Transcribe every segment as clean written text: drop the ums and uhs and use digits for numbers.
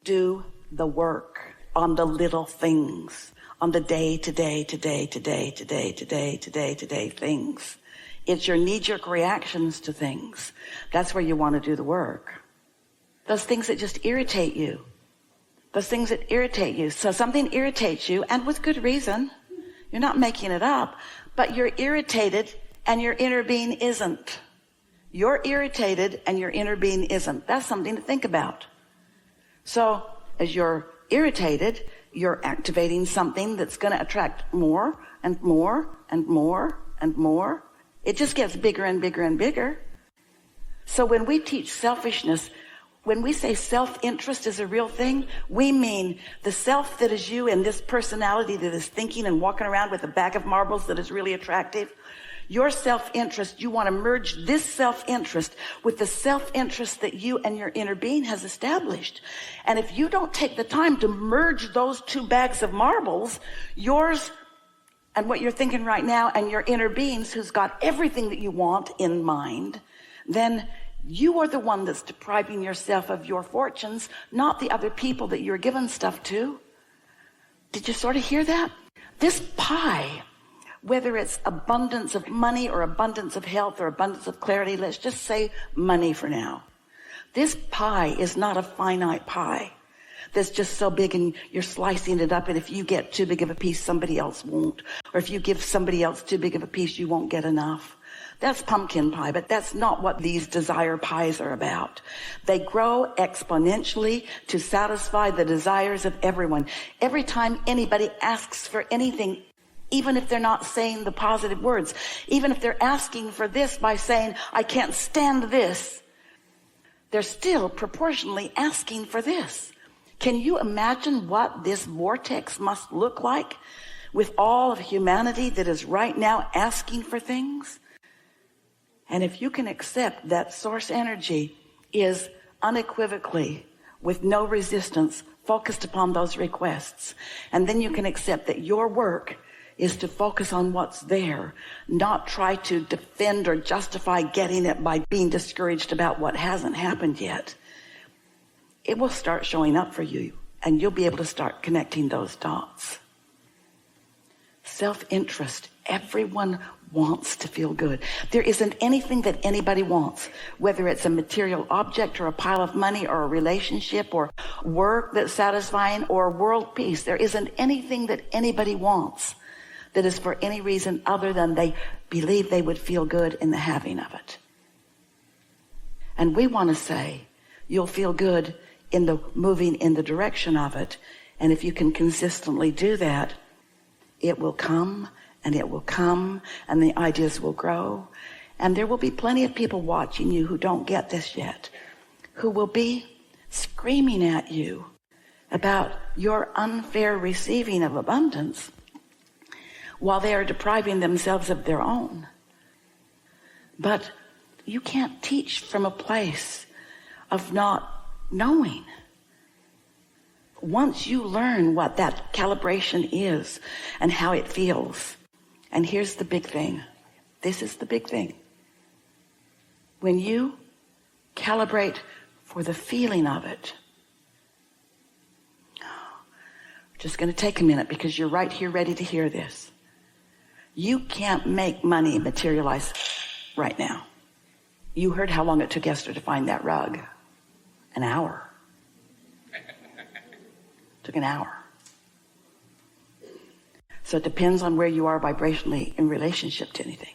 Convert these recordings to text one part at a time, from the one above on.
Do the work on the little things, on the day to day things. It's your knee-jerk reactions to things. That's where you want to do the work. Those things that just irritate you. Those things that irritate you. So something irritates you, and with good reason. You're not making it up, but you're irritated and your inner being isn't. You're irritated and your inner being isn't. That's something to think about. So as you're irritated, you're activating something that's going to attract more and more and more and more. It just gets bigger and bigger and bigger. So when we teach selfishness, when we say self-interest is a real thing, we mean the self that is you and this personality that is thinking and walking around with a bag of marbles that is really attractive. Your self-interest, you want to merge this self-interest with the self-interest that you and your inner being has established. And if you don't take the time to merge those two bags of marbles, yours and what you're thinking right now and your inner being's who's got everything that you want in mind, then you are the one that's depriving yourself of your fortunes, not the other people that you're giving stuff to. Did you sort of hear that? This pie, whether it's abundance of money or abundance of health or abundance of clarity, let's just say money for now. This pie is not a finite pie that's just so big and you're slicing it up, and if you get too big of a piece, somebody else won't. Or if you give somebody else too big of a piece, you won't get enough. That's pumpkin pie, but that's not what these desire pies are about. They grow exponentially to satisfy the desires of everyone. Every time anybody asks for anything, even if they're not saying the positive words, even if they're asking for this by saying, I can't stand this, they're still proportionally asking for this. Can you imagine what this vortex must look like with all of humanity that is right now asking for things? And if you can accept that source energy is unequivocally, with no resistance, focused upon those requests, and then you can accept that your work is to focus on what's there, not try to defend or justify getting it by being discouraged about what hasn't happened yet, it will start showing up for you, and you'll be able to start connecting those dots. Self-interest. Everyone wants to feel good. There isn't anything that anybody wants, whether it's a material object or a pile of money or a relationship or work that's satisfying or world peace. There isn't anything that anybody wants that is for any reason other than they believe they would feel good in the having of it. And we want to say, you'll feel good in the moving in the direction of it. And if you can consistently do that, it will come and it will come and the ideas will grow. And there will be plenty of people watching you who don't get this yet, who will be screaming at you about your unfair receiving of abundance while they are depriving themselves of their own. But you can't teach from a place of not knowing. Once you learn what that calibration is and how it feels, and here's the big thing. This is the big thing. When you calibrate for the feeling of it, just going to take a minute because you're right here ready to hear this. You can't make money materialize right now. You heard how long it took Esther to find that rug. An hour. Took an hour. So it depends on where you are vibrationally in relationship to anything.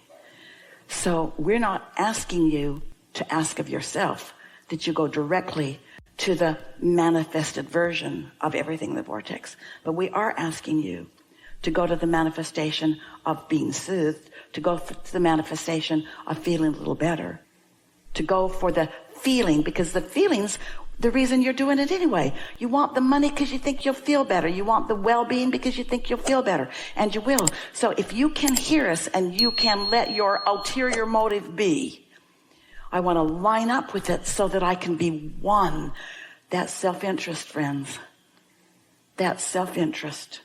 So we're not asking you to ask of yourself that you go directly to the manifested version of everything in the vortex. But we are asking you to go to the manifestation of being soothed, to go to the manifestation of feeling a little better, to go for the feeling, because the feelings, the reason you're doing it anyway. You want the money because you think you'll feel better. You want the well-being because you think you'll feel better, and you will. So if you can hear us and you can let your ulterior motive be, I want to line up with it so that I can be one. That's self-interest, friends. That's self-interest.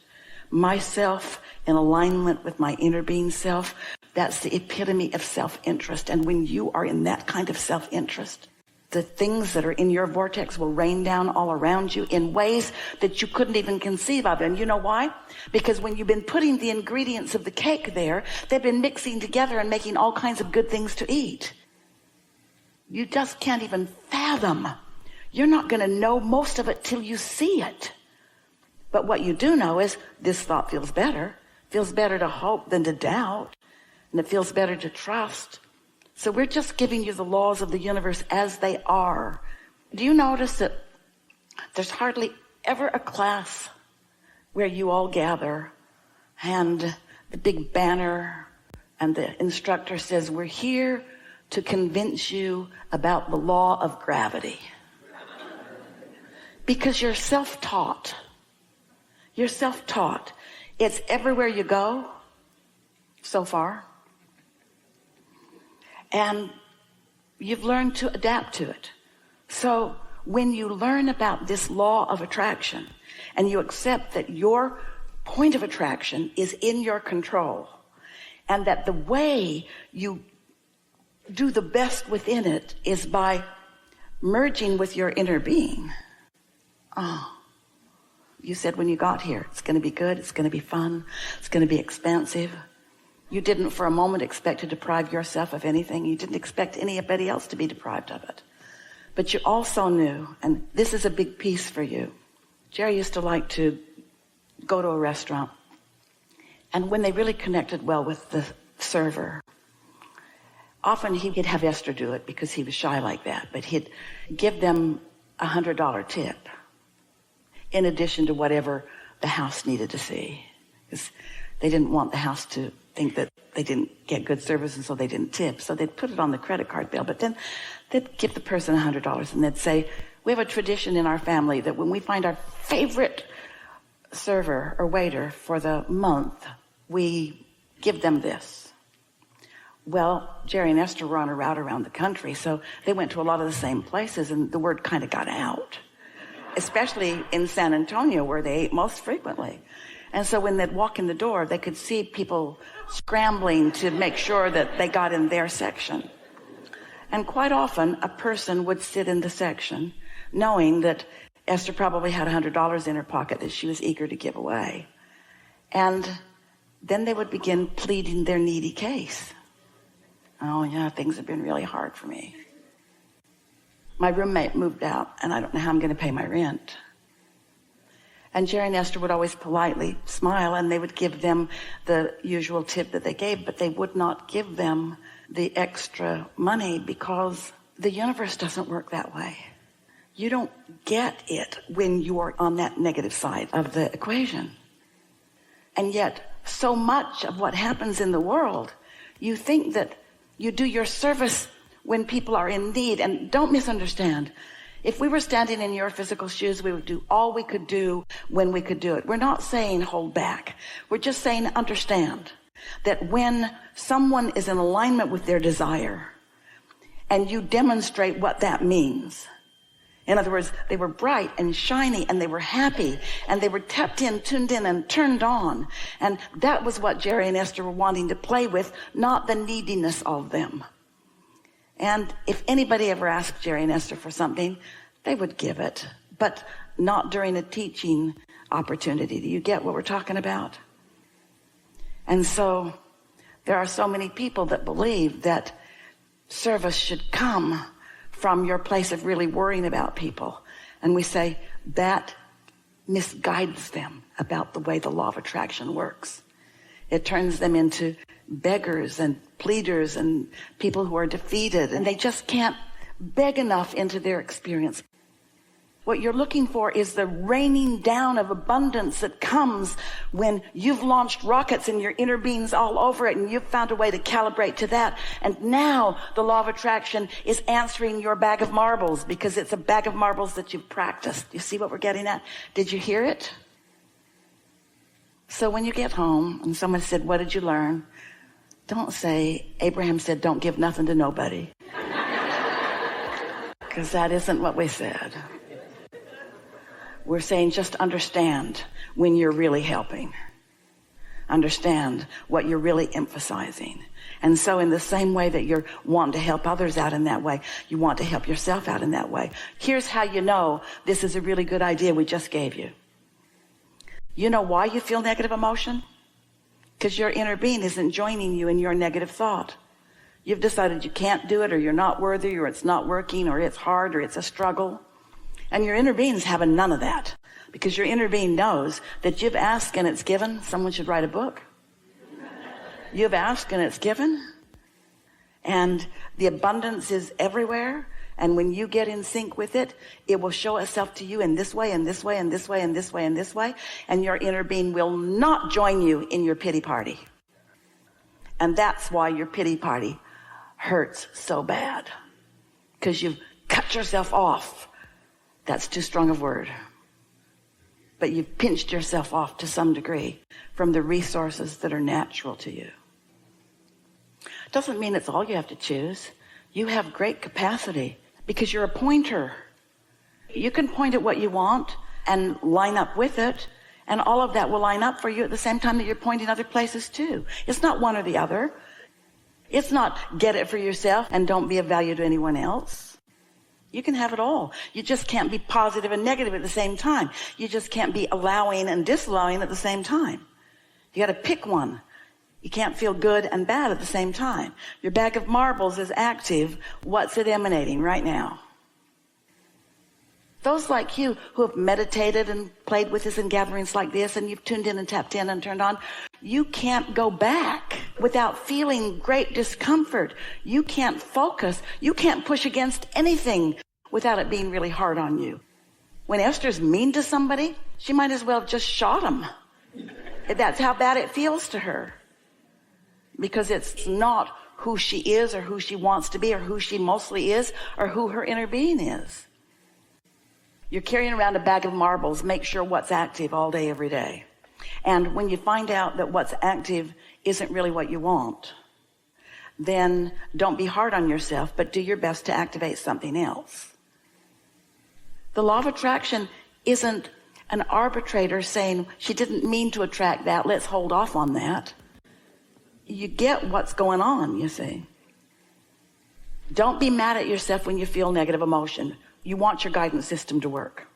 Myself in alignment with my inner being self, that's the epitome of self-interest. And when you are in that kind of self-interest, the things that are in your vortex will rain down all around you in ways that you couldn't even conceive of. And you know why? Because when you've been putting the ingredients of the cake there, they've been mixing together and making all kinds of good things to eat. You just can't even fathom. You're not going to know most of it till you see it. But what you do know is this thought feels better. Feels better to hope than to doubt. And it feels better to trust. So we're just giving you the laws of the universe as they are. Do you notice that there's hardly ever a class where you all gather and the big banner and the instructor says, we're here to convince you about the law of gravity. Because you're self-taught. You're self-taught. It's everywhere you go so far. And you've learned to adapt to it. So when you learn about this law of attraction and you accept that your point of attraction is in your control and that the way you do the best within it is by merging with your inner being. Oh, you said when you got here, it's going to be good, it's going to be fun, it's going to be expansive. You didn't for a moment expect to deprive yourself of anything. You didn't expect anybody else to be deprived of it. But you also knew, and this is a big piece for you. Jerry used to like to go to a restaurant. And when they really connected well with the server, often he'd have Esther do it because he was shy like that. But he'd give them $100 tip in addition to whatever the house needed to see. Because they didn't want the house to think that they didn't get good service and so they didn't tip. So they'd put it on the credit card bill, but then they'd give the person $100 and they'd say, we have a tradition in our family that when we find our favorite server or waiter for the month, we give them this. Well, Jerry and Esther were on a route around the country, so they went to a lot of the same places and the word kind of got out, especially in San Antonio where they ate most frequently. And so when they'd walk in the door, they could see people scrambling to make sure that they got in their section. And quite often, a person would sit in the section knowing that Esther probably had $100 in her pocket that she was eager to give away. And then they would begin pleading their needy case. Oh, yeah, things have been really hard for me. My roommate moved out, and I don't know how I'm going to pay my rent. And Jerry and Esther would always politely smile, and they would give them the usual tip that they gave, but they would not give them the extra money because the universe doesn't work that way. You don't get it when you're on that negative side of the equation. And yet, so much of what happens in the world, you think that you do your service when people are in need. And don't misunderstand. If we were standing in your physical shoes, we would do all we could do when we could do it. We're not saying hold back. We're just saying understand that when someone is in alignment with their desire and you demonstrate what that means. In other words, they were bright and shiny and they were happy and they were tapped in, tuned in and turned on. And that was what Jerry and Esther were wanting to play with, not the neediness of them. And if anybody ever asked Jerry and Esther for something, they would give it, but not during a teaching opportunity. Do you get what we're talking about? And so there are so many people that believe that service should come from your place of really worrying about people. And we say that misguides them about the way the law of attraction works. It turns them into beggars and pleaders and people who are defeated, and they just can't beg enough into their experience. What you're looking for is the raining down of abundance that comes when you've launched rockets and your inner being's all over it and you've found a way to calibrate to that. And now the law of attraction is answering your bag of marbles because it's a bag of marbles that you've practiced. You see what we're getting at? Did you hear it? So when you get home and someone said, what did you learn? Don't say, Abraham said, don't give nothing to nobody. Because that isn't what we said. We're saying just understand when you're really helping. understand what you're really emphasizing. And so in the same way that you're wanting to help others out in that way, you want to help yourself out in that way. Here's how you know this is a really good idea we just gave you. You know why you feel negative emotion? Because your inner being isn't joining you in your negative thought. You've decided you can't do it, or you're not worthy, or it's not working, or it's hard, or it's a struggle. And your inner being's having none of that, because your inner being knows that you've asked and it's given. Someone should write a book. You've asked and it's given. And the abundance is everywhere. And when you get in sync with it, it will show itself to you in this way, and this way, and this way, and this way, and this way. And your inner being will not join you in your pity party. And that's why your pity party hurts so bad. Because you've cut yourself off. That's too strong a word. But you've pinched yourself off to some degree from the resources that are natural to you. Doesn't mean it's all you have to choose. You have great capacity because you're a pointer. You can point at what you want and line up with it, and all of that will line up for you at the same time that you're pointing other places too. It's not one or the other. It's not get it for yourself and don't be of value to anyone else. You can have it all. You just can't be positive and negative at the same time. You just can't be allowing and disallowing at the same time. You got to pick one. You can't feel good and bad at the same time. Your bag of marbles is active. What's it emanating right now? Those like you who have meditated and played with us in gatherings like this, and you've tuned in and tapped in and turned on, you can't go back without feeling great discomfort. You can't focus. You can't push against anything without it being really hard on you. When Esther's mean to somebody, she might as well have just shot him. That's how bad it feels to her. Because it's not who she is or who she wants to be or who she mostly is or who her inner being is. You're carrying around a bag of marbles. Make sure what's active all day, every day. And when you find out that what's active isn't really what you want, then don't be hard on yourself, but do your best to activate something else. The law of attraction isn't an arbitrator saying, she didn't mean to attract that, let's hold off on that. You get what's going on, you see. Don't be mad at yourself when you feel negative emotion. You want your guidance system to work.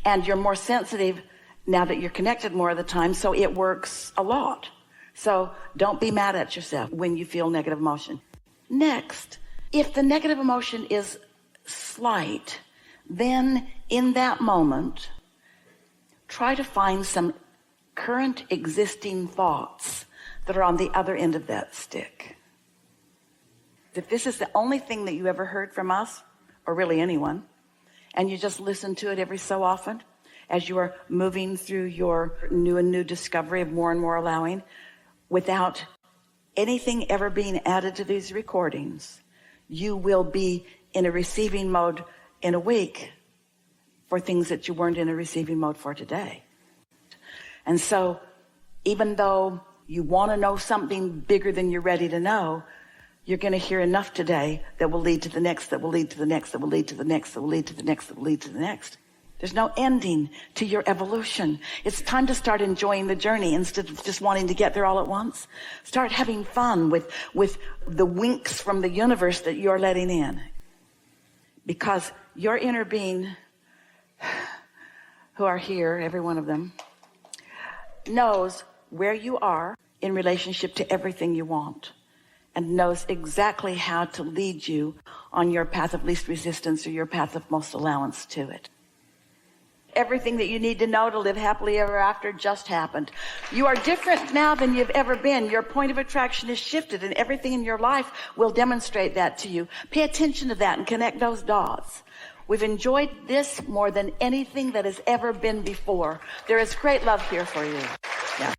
And you're more sensitive now that you're connected more of the time, so it works a lot. So don't be mad at yourself when you feel negative emotion. Next, if the negative emotion is slight, then in that moment, try to find some current existing thoughts that are on the other end of that stick. If this is the only thing that you ever heard from us, or really anyone, and you just listen to it every so often as you are moving through your new and new discovery of more and more allowing, without anything ever being added to these recordings, you will be in a receiving mode in a week for things that you weren't in a receiving mode for today. And so even though you want to know something bigger than you're ready to know, you're going to hear enough today that will lead to the next, that will lead to the next, that will lead to the next, that will lead to the next, that will lead to the next. There's no ending to your evolution. It's time to start enjoying the journey instead of just wanting to get there all at once. Start having fun with the winks from the universe that you're letting in. Because your inner being, who are here, every one of them, knows where you are in relationship to everything you want, and knows exactly how to lead you on your path of least resistance or your path of most allowance to it. Everything that you need to know to live happily ever after just happened. You are different now than you've ever been. Your point of attraction is shifted, and everything in your life will demonstrate that to you. Pay attention to that and connect those dots. We've enjoyed this more than anything that has ever been before. There is great love here for you. Yeah.